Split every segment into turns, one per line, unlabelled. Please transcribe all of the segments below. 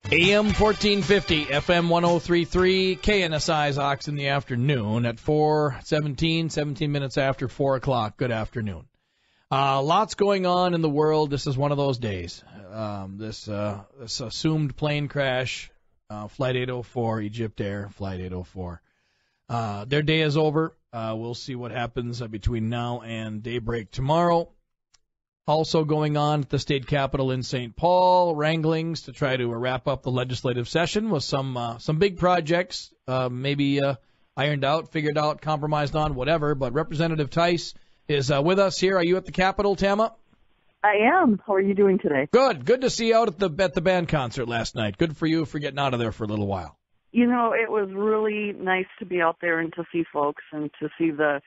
AM1450, FM 1033, KNSI's Ox in the afternoon at 4:17, 17 minutes after 4 o'clock. Good afternoon. Lots going on in the world. This is one of those days. This assumed plane crash, Flight 804, Egypt Air, Flight 804. Their day is over. We'll see what happens between now and daybreak tomorrow. Also going on at the state capitol in St. Paul, wranglings to try to wrap up the legislative session with some big projects, maybe ironed out, figured out, compromised on, whatever. But Representative Theis is with us here. Are you at the Capitol, Tama?
I am. How are you doing today?
Good. Good to see you out at the band concert last night. Good for you for getting out of there for a little while.
You know, it was really nice to be out there and to see folks and to see the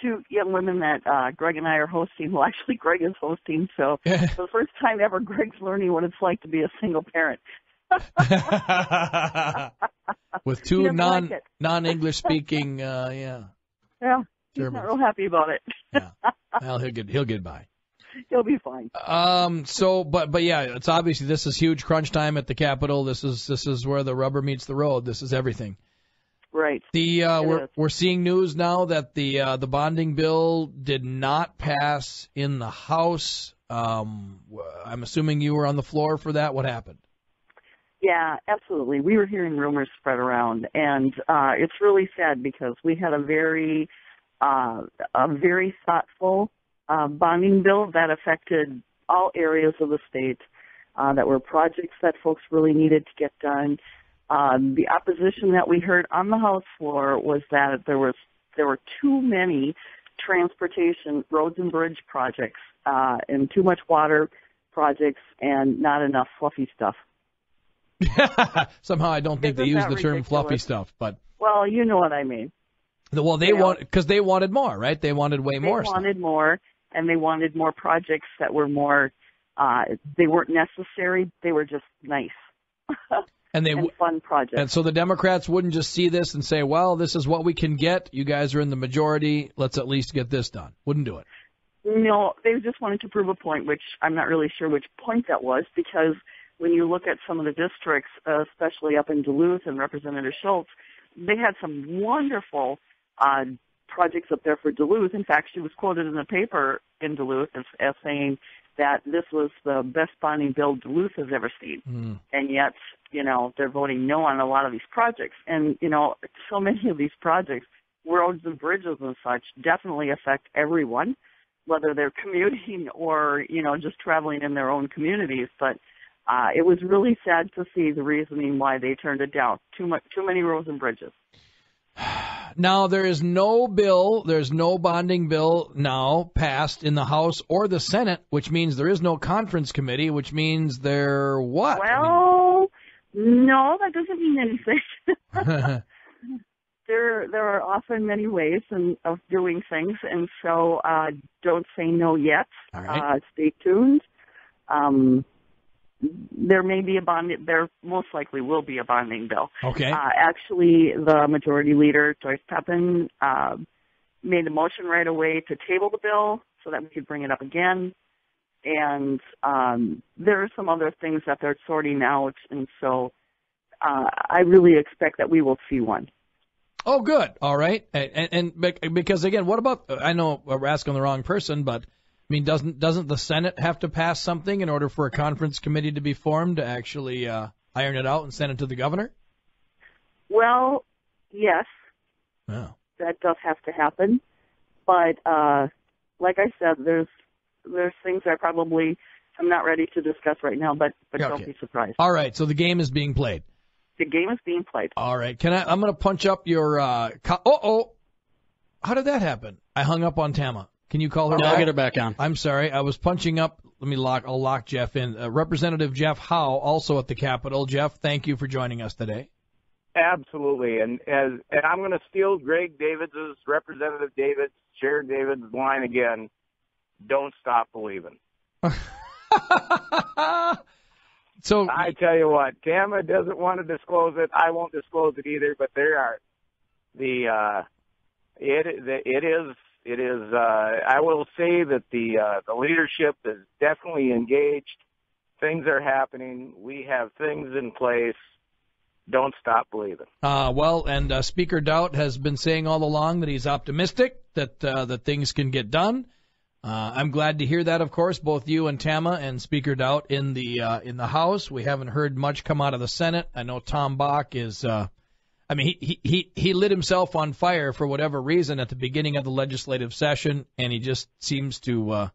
two young women that Greg and I are hosting. Well, actually, Greg is hosting, so for the first time ever, Greg's learning what it's like to be a single parent.
With two non-English speaking,
Yeah, he's not real happy about it.
Yeah, well, he'll get by.
He'll be fine.
But yeah, it's obviously this is huge crunch time at the Capitol. This is where the rubber meets the road. This is everything. Right. We're seeing news now that the bonding bill did not pass in the House. I'm assuming you were on the floor for that. What happened?
Yeah, absolutely. We were hearing rumors spread around, and it's really sad because we had a very thoughtful bonding bill that affected all areas of the state, that were projects that folks really needed to get done. The opposition that we heard on the House floor was that there were too many transportation, roads and bridge projects, and too much water projects, and not enough fluffy stuff.
Somehow I don't think they use the term fluffy stuff, but
well, you know what I mean.
Well, they wanted more, right? They wanted way more.
They wanted more, and they wanted more projects that were more. They weren't necessary. They were just nice. And fun projects. And
so the Democrats wouldn't just see this and say, well, this is what we can get. You guys are in the majority. Let's at least get this done. Wouldn't do it.
No, they just wanted to prove a point, which I'm not really sure which point that was, because when you look at some of the districts, especially up in Duluth and Representative Schultz, they had some wonderful projects up there for Duluth. In fact, she was quoted in the paper in Duluth as saying that this was the best bonding bill Duluth has ever seen. Mm. And yet, you know, they're voting no on a lot of these projects. And, you know, so many of these projects, roads and bridges and such, definitely affect everyone, whether they're commuting or, you know, just traveling in their own communities. But it was really sad to see the reasoning why they turned it down. Too many roads and bridges.
Now, there is no bonding bill now passed in the House or the Senate, which means there is no conference committee, which means they're what?
Well, no, that doesn't mean anything. There are often many ways of doing things, and so don't say no yet.
All right.
Stay tuned. There may be there most likely will be a bonding bill.
Okay.
Actually, the majority leader, Joyce Pepin, made a motion right away to table the bill so that we could bring it up again. And there are some other things that they're sorting out, and so I really expect that we will see one.
Oh, good. All right. And because, again, what about, I know we're asking the wrong person, but I mean, doesn't the Senate have to pass something in order for a conference committee to be formed to actually iron it out and send it to the governor?
Well, yes.
Oh.
That does have to happen. But like I said, there's things I probably am not ready to discuss right now, but okay. Don't be surprised.
All right, so the game is being played.
The game is being played.
All right. I'm going to punch up your how did that happen? I hung up on Tama. Can you call her back?
I'll get her back on.
I'm sorry. I was punching up. I'll lock Jeff in. Representative Jeff Howe, also at the Capitol. Jeff, thank you for joining us today.
Absolutely. And I'm going to steal Greg Davids' Representative Davids, Chair Davids' line again. Don't stop believing.
So
I tell you what, Tama doesn't want to disclose it. I won't disclose it either, but there are it is, I will say that the leadership is definitely engaged. Things are happening. We have things in place. Don't stop believing.
And Speaker Doubt has been saying all along that he's optimistic that things can get done. I'm glad to hear that, of course, both you and Tama and Speaker Doubt in the House. We haven't heard much come out of the Senate. I know Tom Bach is, he lit himself on fire for whatever reason at the beginning of the legislative session, and he just seems to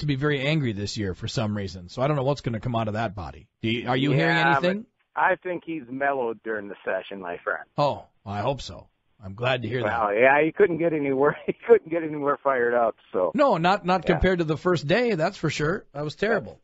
be very angry this year for some reason. So I don't know what's going to come out of that body. Are you hearing anything?
I think he's mellowed during the session, my friend.
Oh, I hope so. I'm glad to hear that.
Well, yeah, he couldn't get anywhere. He couldn't get anywhere fired up. So
no, not compared to the first day. That's for sure. That was terrible.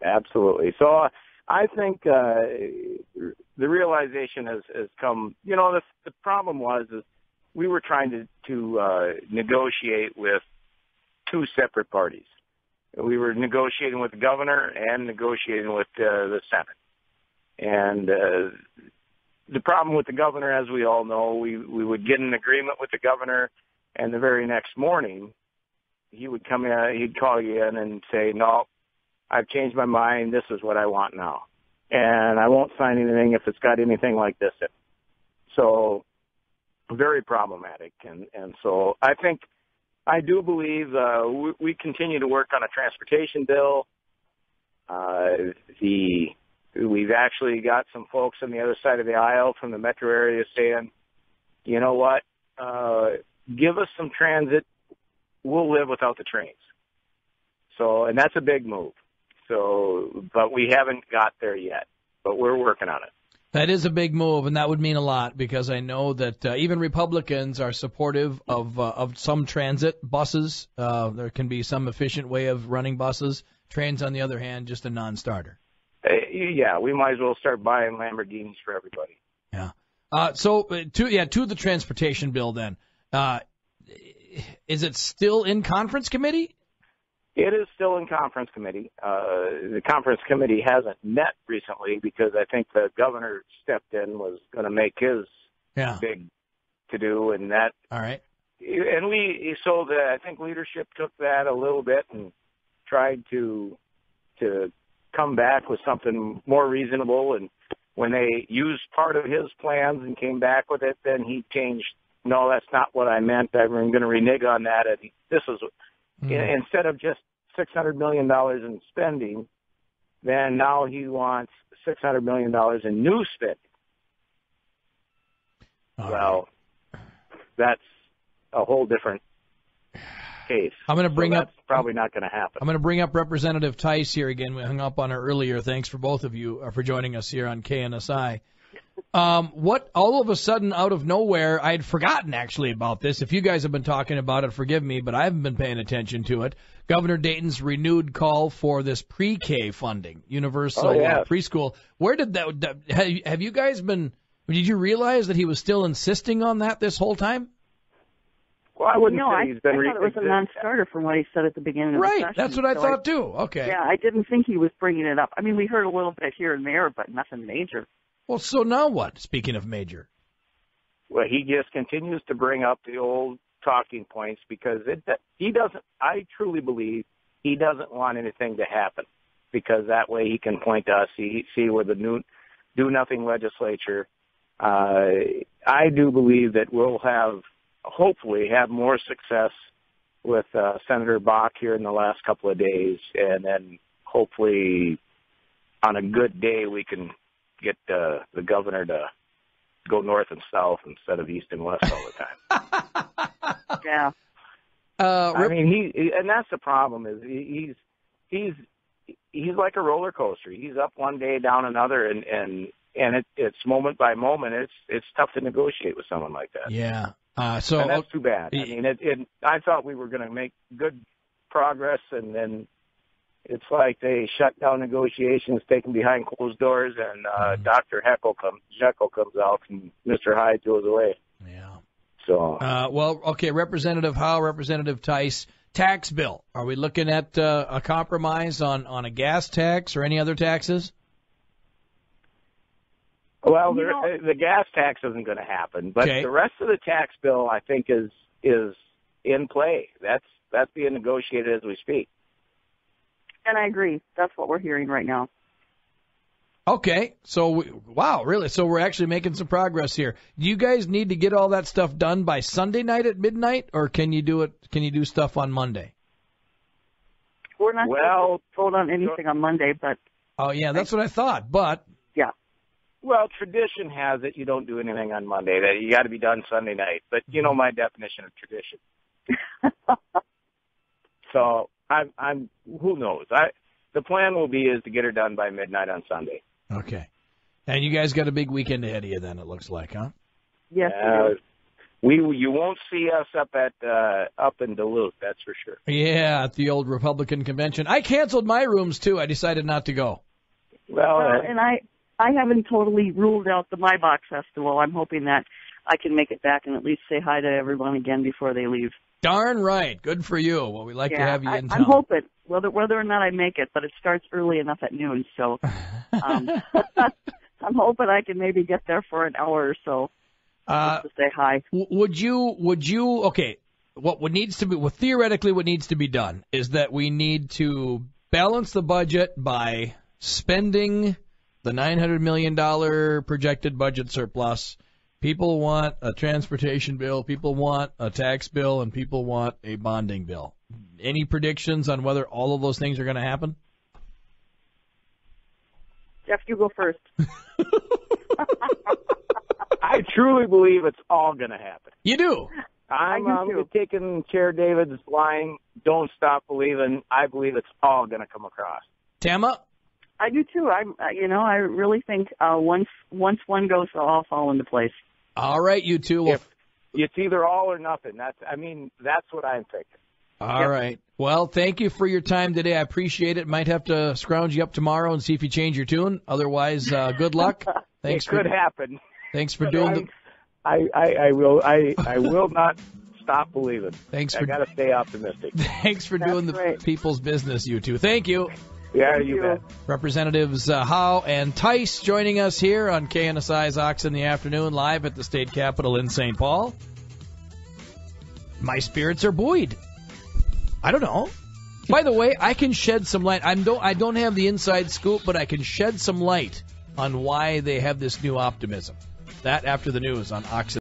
Absolutely. So I think the realization has come. You know, the problem is we were trying to negotiate with two separate parties. We were negotiating with the governor and negotiating with the Senate. And the problem with the governor, as we all know, we would get an agreement with the governor, and the very next morning he would come in, he'd call you in and say, no, I've changed my mind. This is what I want now. And I won't sign anything if it's got anything like this in it. So very problematic. And so I do believe we continue to work on a transportation bill. We've actually got some folks on the other side of the aisle from the metro area saying, you know what, give us some transit. We'll live without the trains. So, and that's a big move. So, but we haven't got there yet, but we're working on it.
That is a big move, and that would mean a lot because I know that even Republicans are supportive of some transit buses. There can be some efficient way of running buses. Trains, on the other hand, just a non-starter.
Yeah, we might as well start buying Lamborghinis for everybody.
Yeah. To the transportation bill then. Is it still in conference committee?
It is still in conference committee. The conference committee hasn't met recently because I think the governor stepped in, was going to make his big to-do, and that.
All right.
And I think leadership took that a little bit and tried to come back with something more reasonable. And when they used part of his plans and came back with it, then he changed. No, that's not what I meant. I'm going to renege on that. And this is. Instead of just $600 million in spending, then now he wants $600 million in new spending. That's a whole different case.
I'm going to bring up.
Probably not going to happen.
I'm going to bring up Representative Theis here again. We hung up on her earlier. Thanks for both of you for joining us here on KNSI. What all of a sudden out of nowhere, I had forgotten actually about this. If you guys have been talking about it, forgive me, but I haven't been paying attention to it. Governor Dayton's renewed call for this pre-K funding, universal preschool. Where did that? Have you guys been? Did you realize that he was still insisting on that this whole time?
Well, I wouldn't say he's been.
I thought it was a non-starter from what he said at the beginning of the session.
Right, that's what I thought too. Okay.
Yeah, I didn't think he was bringing it up. I mean, we heard a little bit here and there, but nothing major.
Well, so now what? Speaking of major.
Well, he just continues to bring up the old talking points because he doesn't. I truly believe he doesn't want anything to happen because that way he can point to us. See where the do nothing legislature. I do believe that we'll hopefully have more success with Senator Bach here in the last couple of days, and then hopefully on a good day we can get the governor to go north and south instead of east and west all the time.
Yeah.
I mean, and that's the problem is he's like a roller coaster. He's up one day, down another, and it's moment by moment. It's tough to negotiate with someone like that.
Yeah.
And that's too bad. I mean, I thought we were going to make good progress, and then it's like they shut down negotiations, taken behind closed doors, and Dr. Jekyll comes out, and Mr. Hyde goes away.
Yeah.
So.
Okay, Representative Howe, Representative Theis, tax bill. Are we looking at a compromise on a gas tax or any other taxes?
Well, the gas tax isn't going to happen, but the rest of the tax bill, I think, is in play. That's being negotiated as we speak.
And I agree. That's what we're hearing right now.
Okay, so wow, really? So we're actually making some progress here. Do you guys need to get all that stuff done by Sunday night at midnight, or can you do it? Can you do stuff on Monday?
We're not supposed to vote on anything on Monday, but
oh yeah, that's what I thought. But
yeah.
Well, tradition has it you don't do anything on Monday. That you got to be done Sunday night. But you know my definition of tradition. So I'm who knows? The plan will be is to get her done by midnight on Sunday.
okay, and you guys got a big weekend ahead of you then. It looks like, huh?
Yes.
You won't see us up in Duluth, that's for sure.
Yeah, at the old Republican convention. I canceled my rooms too. I decided not to go.
Well,
And I haven't totally ruled out the My Box Festival. I'm hoping that I can make it back and at least say hi to everyone again before they leave.
Darn right. Good for you. Well, we like to have you in town.
I'm hoping, whether or not I make it, but it starts early enough at noon, so I'm hoping I can maybe get there for an hour or so just to say hi.
Would you, okay, what needs to be done is that we need to balance the budget by spending the $900 million projected budget surplus. People want a transportation bill, people want a tax bill, and people want a bonding bill. Any predictions on whether all of those things are going to happen?
Jeff, you go first.
I truly believe it's all going to happen.
You do?
I'm taking Chair David's line, don't stop believing. I believe it's all going to come across.
Tama?
I do too. I really think once one goes, they'll all fall into place.
All right, you two. Well,
it's either all or nothing. That's what I'm thinking.
All right. Well, thank you for your time today. I appreciate it. Might have to scrounge you up tomorrow and see if you change your tune. Otherwise, good luck. Thanks.
It could happen.
Thanks for doing
I will not stop believing.
Thanks.
I got to stay optimistic.
Thanks for doing the people's business, you two. Thank you.
Yeah, you bet.
Representatives Howe and Theis joining us here on KNSI's Ox in the Afternoon, live at the state capitol in St. Paul. My spirits are buoyed. I don't know. By the way, I can shed some light. I don't have the inside scoop, but I can shed some light on why they have this new optimism. That after the news on Ox.